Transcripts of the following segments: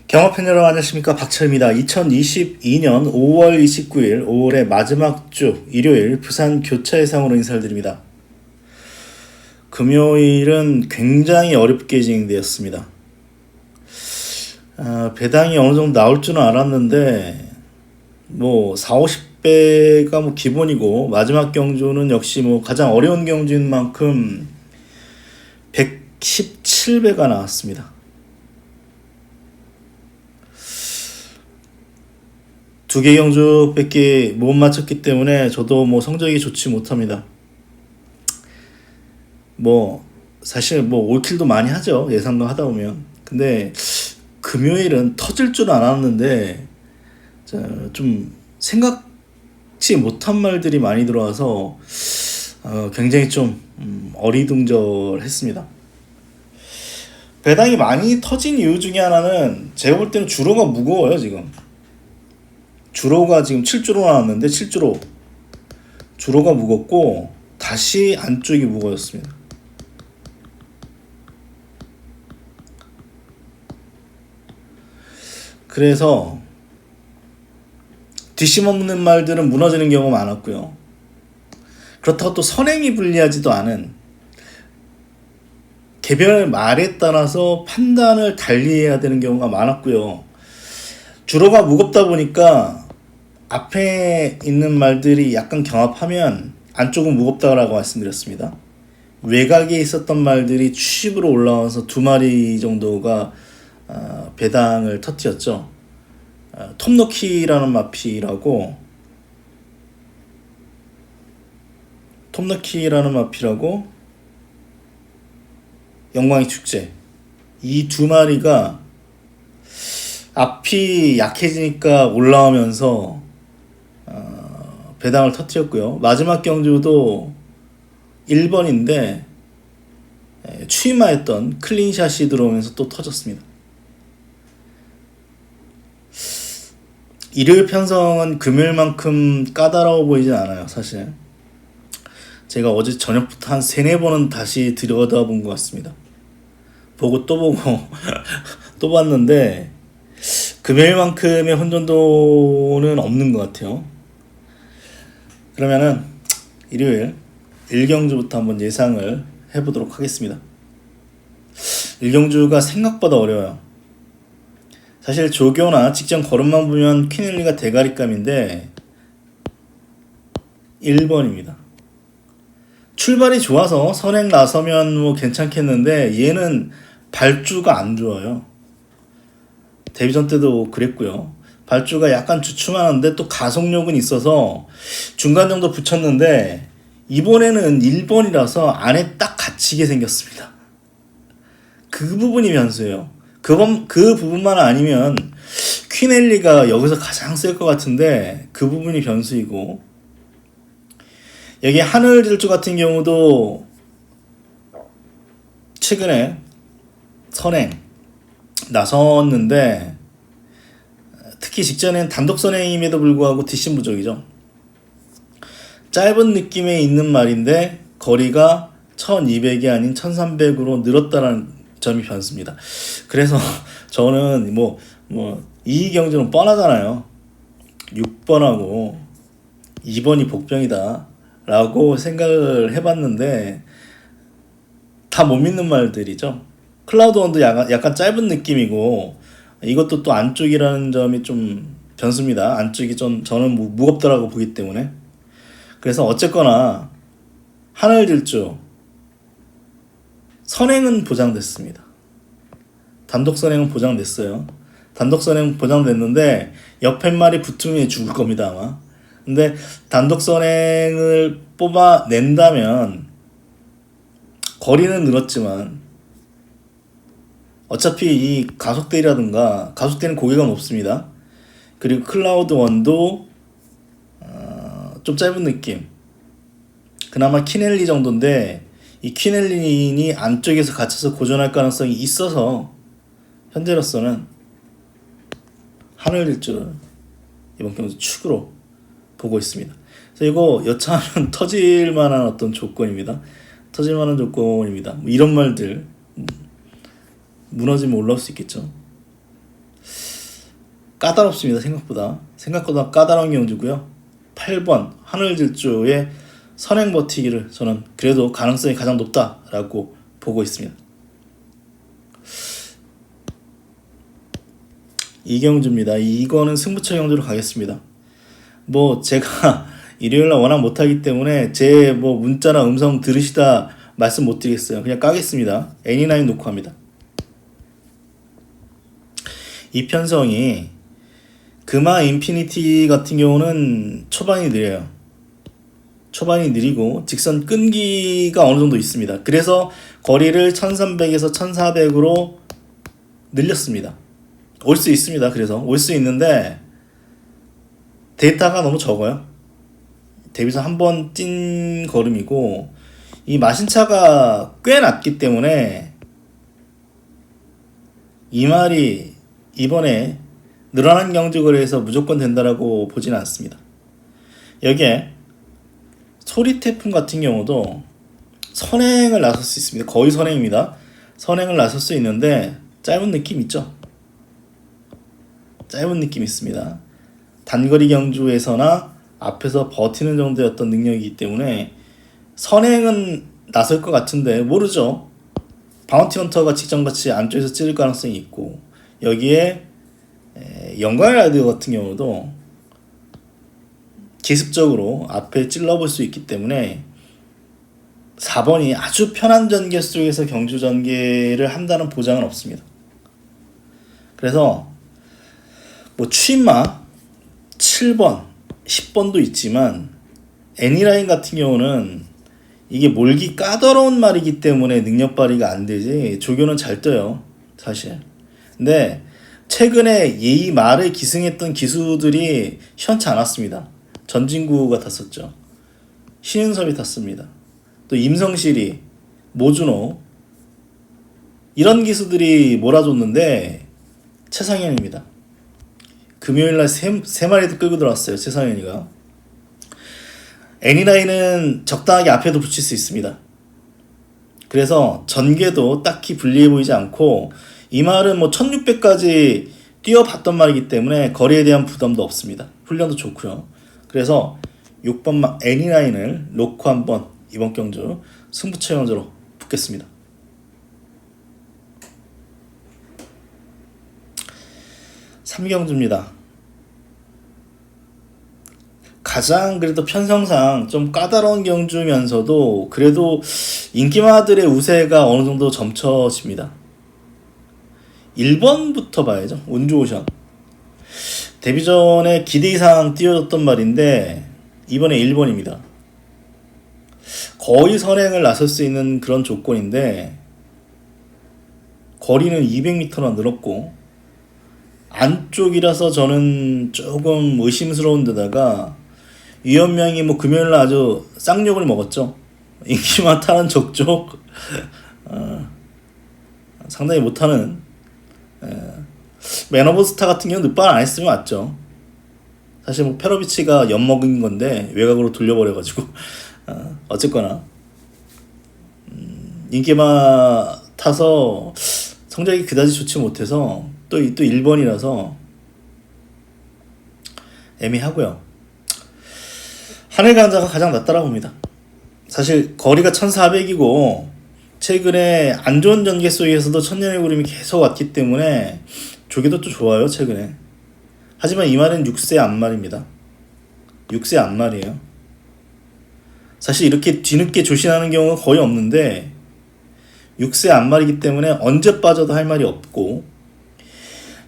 경합팬 여러분 안녕하십니까, 박철입니다. 2022년 5월 29일 5월의 마지막 주 일요일 부산 교차 예상으로 인사를 드립니다. 금요일은 굉장히 어렵게 진행되었습니다. 배당이 어느 정도 나올 줄은 알았는데 4, 50배가 기본이고, 마지막 경주는 역시 가장 어려운 경주인 만큼 117배가 나왔습니다. 두 개 경주밖에 못 맞췄기 때문에 저도 성적이 좋지 못합니다. 사실 올킬도 많이 하죠, 예상도 하다 보면. 근데 금요일은 터질 줄 알았는데 좀 생각지 못한 말들이 많이 들어와서 굉장히 좀 어리둥절했습니다. 배당이 많이 터진 이유 중에 하나는 제가 볼 때는 주로가 무거워요. 주로가 지금 7주로 나왔는데 7주로 주로가 무겁고 다시 안쪽이 무거웠습니다. 그래서 뒷심 없는 말들은 무너지는 경우가 많았고요. 그렇다고 또 선행이 불리하지도 않은, 개별 말에 따라서 판단을 달리해야 되는 경우가 많았고요. 주로가 무겁다 보니까 앞에 있는 말들이 약간 경합하면 안쪽은 무겁다라고 말씀드렸습니다. 외곽에 있었던 말들이 추십으로 올라와서 두 마리 정도가 배당을 터뜨렸죠. 톱너키라는 마피라고 영광의 축제, 이 두 마리가 앞이 약해지니까 올라오면서 배당을 터뜨렸고요. 마지막 경주도 1번인데 추임하였던 클린샷이 들어오면서 또 터졌습니다. 일요일 편성은 금요일만큼 까다로워 보이진 않아요, 사실. 제가 어제 저녁부터 한 3-4번은 다시 들여다본 것 같습니다. 보고 또 보고 또 봤는데 금요일만큼의 혼돈도는 없는 것 같아요. 그러면은 일요일 1경주부터 한번 예상을 해보도록 하겠습니다. 1경주가 생각보다 어려워요. 사실 조교나 직전 걸음만 보면 퀸엘리가 대가리감인데 1번입니다. 출발이 좋아서 선행 나서면 괜찮겠는데 얘는 발주가 안 좋아요. 데뷔전 때도 그랬고요. 발주가 약간 주춤하는데 또 가속력은 있어서 중간 정도 붙였는데 이번에는 1번이라서 안에 딱 갇히게 생겼습니다. 그 부분이 변수예요. 그 부분만 아니면 퀸엘리가 여기서 가장 쓸 것 같은데 그 부분이 변수이고, 여기 하늘질주 같은 경우도 최근에 선행 나섰는데 특히 직전엔 단독 선행임에도 불구하고 뒷심 부족이죠. 짧은 느낌에 있는 말인데 거리가 1200이 아닌 1300으로 늘었다는 점이 변수입니다. 그래서 저는 이 경주는 뻔하잖아요. 6번하고 2번이 복병이다 라고 생각을 해봤는데 다 못 믿는 말들이죠. 클라우드 원도 약간 짧은 느낌이고, 이것도 또 안쪽이라는 점이 좀 변수입니다. 안쪽이 저는 무겁더라고 보기 때문에. 그래서 어쨌거나 하늘질주 선행은 보장됐습니다. 단독 선행은 보장됐어요. 단독 선행 보장됐는데 옆에 말이 붙으면 죽을 겁니다, 아마. 근데 단독 선행을 뽑아낸다면 거리는 늘었지만 어차피 이 가속대라든가, 가속대는 고개가 높습니다. 그리고 클라우드 원도 좀 짧은 느낌. 그나마 퀸엘리 정도인데 이 퀸엘린이 안쪽에서 갇혀서 고전할 가능성이 있어서 현재로서는 하늘질주를 이번 경주 축으로 보고 있습니다. 그래서 이거 여차하면 터질 만한 어떤 조건입니다. 이런 말들 무너지면 올라올 수 있겠죠. 까다롭습니다. 생각보다 까다로운 경주고요. 8번 하늘질주의 선행 버티기를 저는 그래도 가능성이 가장 높다라고 보고 있습니다. 이 경주입니다. 이거는 승부처 경주로 가겠습니다. 뭐 제가 일요일날 워낙 못하기 때문에 제 뭐 문자나 음성 들으시다 말씀 못 드리겠어요. 그냥 까겠습니다. 애니나인 놓고 합니다. 이 편성이 금화 인피니티 같은 경우는 초반이 느려요. 초반이 느리고 직선 끈기가 어느 정도 있습니다. 그래서 거리를 1300에서 1400으로 늘렸습니다. 올 수 있습니다. 그래서 올 수 있는데 데이터가 너무 적어요. 데뷔선 한 번 뛴 걸음이고 이 마신차가 꽤 낮기 때문에 이 말이 이번에 늘어난 경주거리에서 무조건 된다라고 보지는 않습니다. 여기에 소리태풍 같은 경우도 선행을 나설 수 있습니다. 거의 선행입니다. 선행을 나설 수 있는데 짧은 느낌 있죠? 짧은 느낌 있습니다. 단거리 경주에서나 앞에서 버티는 정도의 어떤 능력이기 때문에 선행은 나설 것 같은데 모르죠. 바운티 헌터가 직전같이 안쪽에서 찌를 가능성이 있고 여기에 영광의 라이더 같은 경우도 기습적으로 앞에 찔러볼 수 있기 때문에 4번이 아주 편한 전개 속에서 경주 전개를 한다는 보장은 없습니다. 그래서 뭐 추임마 7번, 10번도 있지만 애니라인 같은 경우는 이게 몰기 까다로운 말이기 때문에 능력 발휘가 안 되지 조교는 잘 떠요 사실. 근데 최근에 이 말을 기승했던 기수들이 시원치 않았습니다. 전진구가 탔었죠. 신은섭이 탔습니다. 또 임성실이, 모준호 이런 기수들이 몰아줬는데 최상현입니다. 금요일날 세 마리도 끌고 들어왔어요. 최상현이가. 애니라인은 적당하게 앞에도 붙일 수 있습니다. 그래서 전개도 딱히 불리해 보이지 않고 이 말은 뭐 1600까지 뛰어봤던 말이기 때문에 거리에 대한 부담도 없습니다. 훈련도 좋고요. 그래서 6번 애니라인을 놓고 한번 이번 경주 승부처 경주로 붙겠습니다. 3경주입니다. 가장 그래도 편성상 좀 까다로운 경주면서도 그래도 인기마들의 우세가 어느 정도 점쳐집니다. 1번부터 봐야죠. 운주오션. 데뷔 전에 기대 이상 뛰어졌던 말인데 이번에 1번입니다. 거의 선행을 나설 수 있는 그런 조건인데 거리는 200m나 늘었고 안쪽이라서 저는 조금 의심스러운 데다가 위원명이 뭐 금요일날 아주 쌍욕을 먹었죠. 인기만 타는 족족 상당히 못하는 맨 오브 스타 같은 경우는 늦발 안 했으면 맞죠. 사실 뭐 페로비치가 엿먹은 건데 외곽으로 돌려버려가지고 어쨌거나 인기만 타서 성적이 그다지 좋지 못해서 또 1번이라서 애매하고요. 하늘강자가 가장 낫다라고 봅니다. 사실 거리가 1400이고 최근에 안 좋은 전개 속에서도 천년의 구름이 계속 왔기 때문에 조개도 또 좋아요 최근에. 하지만 이 말은 6세 앞말입니다. 6세 앞말이에요. 사실 이렇게 뒤늦게 조신하는 경우가 거의 없는데 6세 앞말이기 때문에 언제 빠져도 할 말이 없고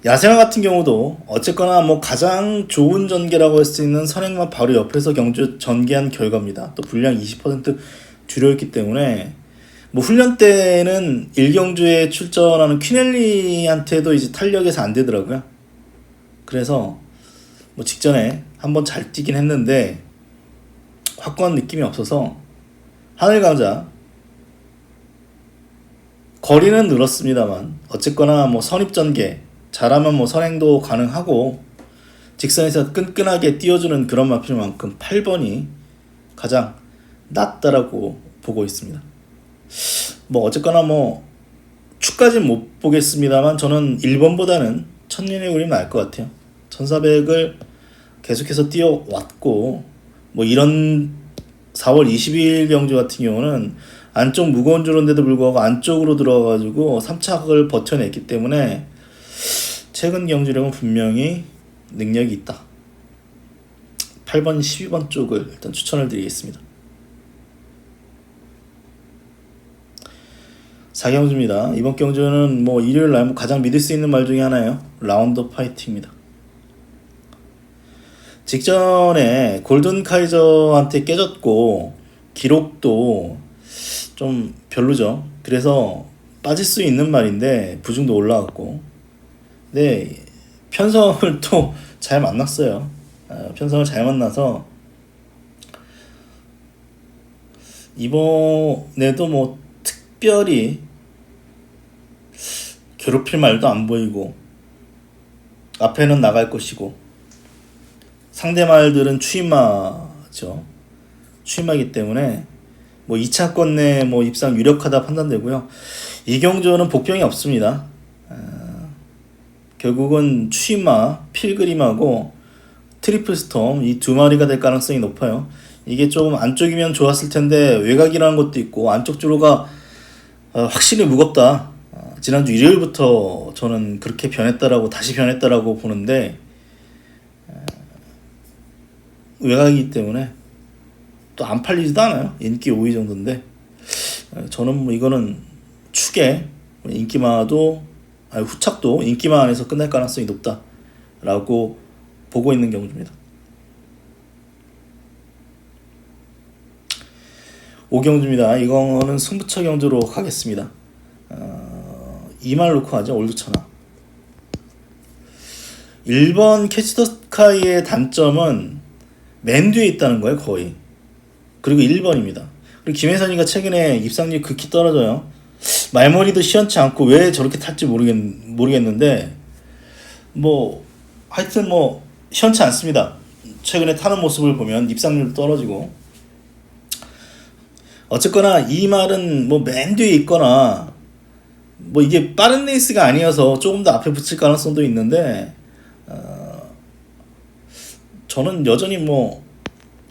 야생화 같은 경우도 어쨌거나 뭐 가장 좋은 전개라고 할 수 있는 선행만 바로 옆에서 경주 전개한 결과입니다. 또 분량 20% 줄여있기 때문에 뭐 훈련 때는 1경주에 출전하는 퀴넬리한테도 이제 탄력에서 안 되더라고요. 그래서 뭐 직전에 한번 잘 뛰긴 했는데 확고한 느낌이 없어서 하늘강자 거리는 늘었습니다만 어쨌거나 뭐 선입전개 잘하면 뭐 선행도 가능하고 직선에서 끈끈하게 띄워주는 그런 마필만큼 8번이 가장 낫다라고 보고 있습니다. 뭐 어쨌거나 뭐 축까지는 못 보겠습니다만 저는 1번보다는 천년의 구름이 나을 것 같아요. 1400을 계속해서 뛰어왔고 뭐 이런 4월 22일 경주 같은 경우는 안쪽 무거운 줄인데도 불구하고 안쪽으로 들어가가지고 3착을 버텨냈기 때문에 최근 경주력은 분명히 능력이 있다. 8번, 12번 쪽을 일단 추천을 드리겠습니다. 4경주입니다. 이번 경주는 뭐 일요일날 가장 믿을 수 있는 말 중에 하나예요. 라운드 파이트입니다. 직전에 골든 카이저한테 깨졌고 기록도 좀 별로죠. 그래서 빠질 수 있는 말인데 부중도 올라갔고, 근데 편성을 또 잘 만났어요. 편성을 잘 만나서 이번에도 뭐 특별히 괴롭힐 말도 안 보이고 앞에는 나갈 것이고 상대 말들은 추임마죠. 추임마이기 때문에 뭐 2차권 내 뭐 입상 유력하다 판단되고요. 이 경주는 복병이 없습니다. 결국은 추임마, 필그림하고 트리플 스톰 이 두 마리가 될 가능성이 높아요. 이게 조금 안쪽이면 좋았을 텐데 외곽이라는 것도 있고 안쪽 주로가 확실히 무겁다. 지난주 일요일부터 저는 그렇게 다시 변했다라고 보는데 외곽이기 때문에 또 안 팔리지도 않아요. 인기 5위 정도인데 저는 뭐 이거는 축에 인기마도 후착도 인기마 안에서 끝날 가능성이 높다라고 보고 있는 경주입니다. 5경주입니다. 이거는 승부처 경주로 가겠습니다. 2말 놓고 하죠. 올드천하. 1번 캐치 더 스카이의 단점은 맨 뒤에 있다는 거예요. 거의. 그리고 1번입니다. 그리고 김혜선이가 최근에 입상률이 극히 떨어져요. 말머리도 시원치 않고 왜 저렇게 탈지 모르겠는데 뭐 하여튼 뭐 시원치 않습니다. 최근에 타는 모습을 보면 입상률도 떨어지고, 어쨌거나 이 말은 뭐 맨 뒤에 있거나 뭐 이게 빠른 레이스가 아니어서 조금 더 앞에 붙일 가능성도 있는데 저는 여전히 뭐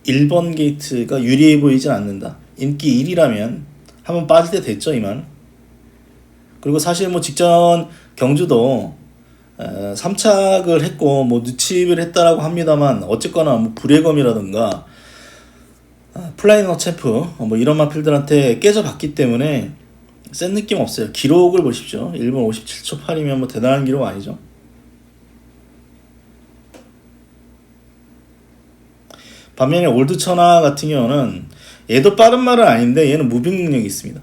1번 게이트가 유리해 보이진 않는다. 인기 1이라면 한번 빠질 때 됐죠, 이만. 그리고 사실 뭐 직전 경주도 3착을 했고 뭐 누칩을 했다라고 합니다만 어쨌거나 뭐 브레검이라든가 플라이너 챔프 뭐 이런 마필들한테 깨져봤기 때문에 센 느낌 없어요. 기록을 보십시오. 1분 57초 8이면 뭐 대단한 기록 아니죠. 반면에 올드천하 같은 경우는 얘도 빠른 말은 아닌데 얘는 무빙 능력이 있습니다.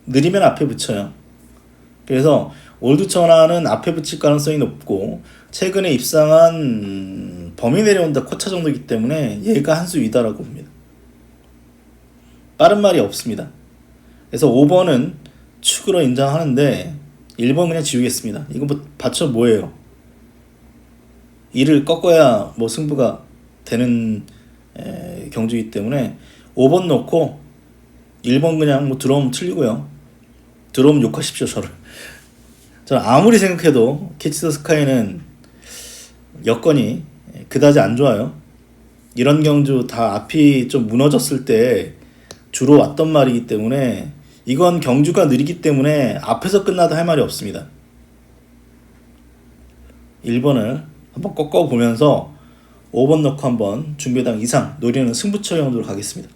느리면 앞에 붙여요. 그래서 올드천하는 앞에 붙일 가능성이 높고 최근에 입상한 범위 내려온다 코차 정도이기 때문에 얘가 한 수 위다라고 봅니다. 빠른 말이 없습니다. 그래서 5번은 축으로 인정하는데 1번 그냥 지우겠습니다. 이거 뭐 받쳐 뭐예요? 2를 꺾어야 뭐 승부가 되는 경주이기 때문에 5번 넣고 1번 그냥 뭐 들어오면 틀리고요. 들어오면 욕하십시오 저를. 저는 아무리 생각해도 캐치 더 스카이는 여건이 그다지 안 좋아요. 이런 경주 다 앞이 좀 무너졌을 때 주로 왔던 말이기 때문에 이건 경주가 느리기 때문에 앞에서 끝나도 할 말이 없습니다. 1번을 한번 꺾어보면서 5번 넣고 한번 준비당 이상 노리는 승부처 경주로 가겠습니다.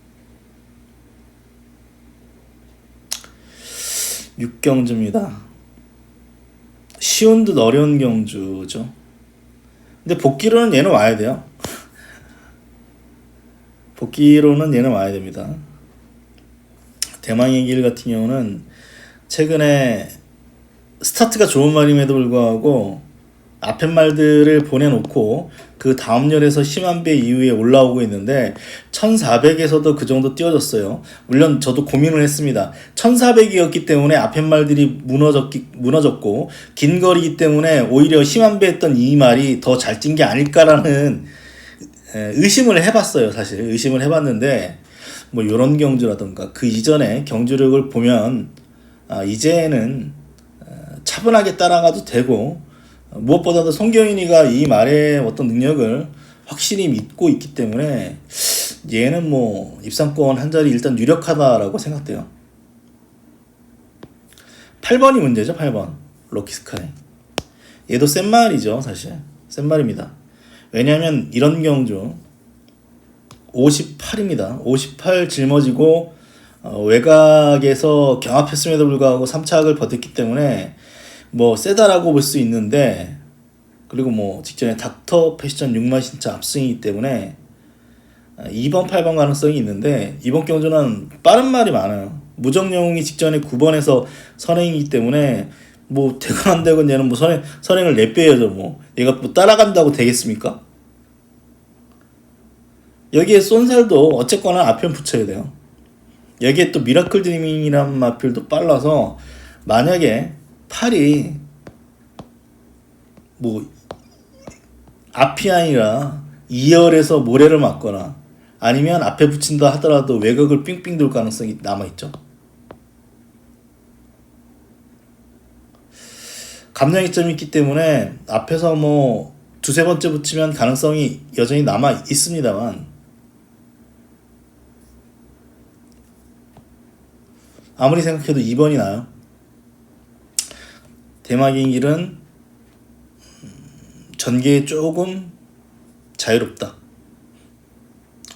6경주입니다. 쉬운 듯 어려운 경주죠. 근데 복귀로는 얘는 와야 돼요. 복귀로는 얘는 와야 됩니다. 대망의 길 같은 경우는 최근에 스타트가 좋은 말임에도 불구하고 앞에 말들을 보내놓고 그 다음 열에서 심한 배 이후에 올라오고 있는데 1400에서도 그 정도 뛰어졌어요. 물론 저도 고민을 했습니다. 1400이었기 때문에 앞에 말들이 무너졌고 긴 거리이기 때문에 오히려 심한 배 했던 이 말이 더 잘 뛴 게 아닐까라는 의심을 해봤어요. 사실 의심을 해봤는데 뭐 요런 경주라던가 그 이전에 경주력을 보면 이제는 차분하게 따라가도 되고 무엇보다도 송경인이가 이 말의 어떤 능력을 확실히 믿고 있기 때문에 얘는 뭐 입상권 한 자리 일단 유력하다라고 생각돼요. 8번이 문제죠. 8번 럭키스카이. 얘도 센 말이죠. 사실 센 말입니다. 왜냐하면 이런 경주 58입니다. 58 짊어지고 외곽에서 경합했음에도 불구하고 3착을 버텼기 때문에 뭐 세다라고 볼 수 있는데, 그리고 뭐 직전에 닥터 패션 6만 신차 압승이기 때문에 2번 8번 가능성이 있는데, 이번 경주는 빠른 말이 많아요. 무정영웅이 직전에 9번에서 선행이기 때문에 뭐 되건 안 되건 얘는 뭐 선행을 내빼야죠. 뭐 얘가 뭐 따라간다고 되겠습니까? 여기에 쏜살도 어쨌거나 앞편 붙여야 돼요. 여기에 또 미라클 드리밍이란 마필도 빨라서 만약에 팔이 뭐 앞이 아니라 2열에서 모래를 맞거나 아니면 앞에 붙인다 하더라도 외곽을 삥삥 돌 가능성이 남아있죠. 감량이점이 있기 때문에 앞에서 뭐 두세 번째 붙이면 가능성이 여전히 남아 있습니다만, 아무리 생각해도 2번이 나요. 대마의 길은 전개에 조금 자유롭다.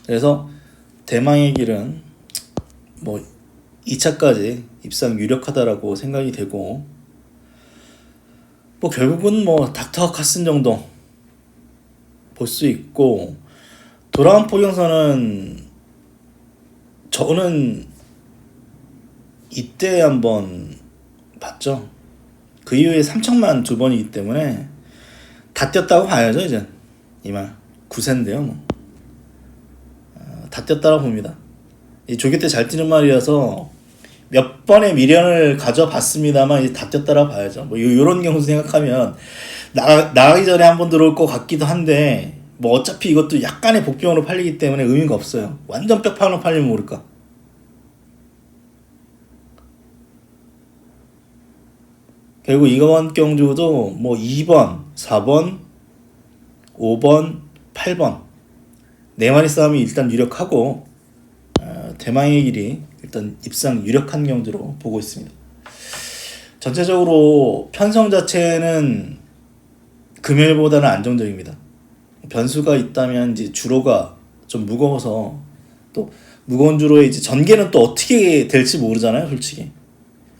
그래서 대망의 길은 뭐 2차까지 입상 유력하다라고 생각이 되고, 뭐 결국은 뭐 닥터 카슨 정도 볼 수 있고, 돌아온 포경선은 저는 이때 한번 봤죠. 그 이후에 3척만 2번이기 때문에 다 뛰었다고 봐야죠. 이제 이말 9세인데요. 뭐. 다 뛰었다고 봅니다. 이 조교 때 잘 뛰는 말이어서 몇 번의 미련을 가져봤습니다만 이제 다 뛰었다고 봐야죠. 뭐 요런 경우 생각하면 나가기 전에 한번 들어올 것 같기도 한데, 뭐 어차피 이것도 약간의 복병으로 팔리기 때문에 의미가 없어요. 완전 뼈판으로 팔리면 모를까. 결국 이번 경주도 뭐 2번, 4번, 5번, 8번 네 마리 싸움이 일단 유력하고, 대망의 길이 일단 입상 유력한 경주로 보고 있습니다. 전체적으로 편성 자체는 금요일보다는 안정적입니다. 변수가 있다면 이제 주로가 좀 무거워서, 또 무거운 주로에 이제 전개는 또 어떻게 될지 모르잖아요. 솔직히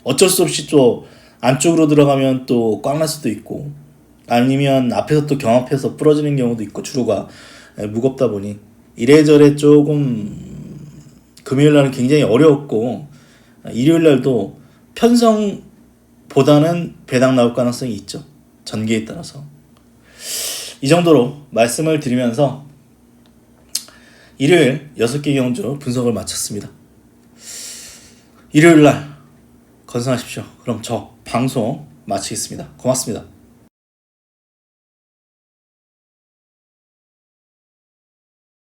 어쩔 수 없이 또 안쪽으로 들어가면 또 꽉 날 수도 있고, 아니면 앞에서 또 경합해서 부러지는 경우도 있고, 주로가 무겁다 보니 이래저래 조금 금요일날은 굉장히 어려웠고, 일요일날도 편성보다는 배당 나올 가능성이 있죠. 전개에 따라서. 이 정도로 말씀을 드리면서 일요일 6개 경주 분석을 마쳤습니다. 일요일날 건승하십시오. 그럼 저 방송 마치겠습니다. 고맙습니다.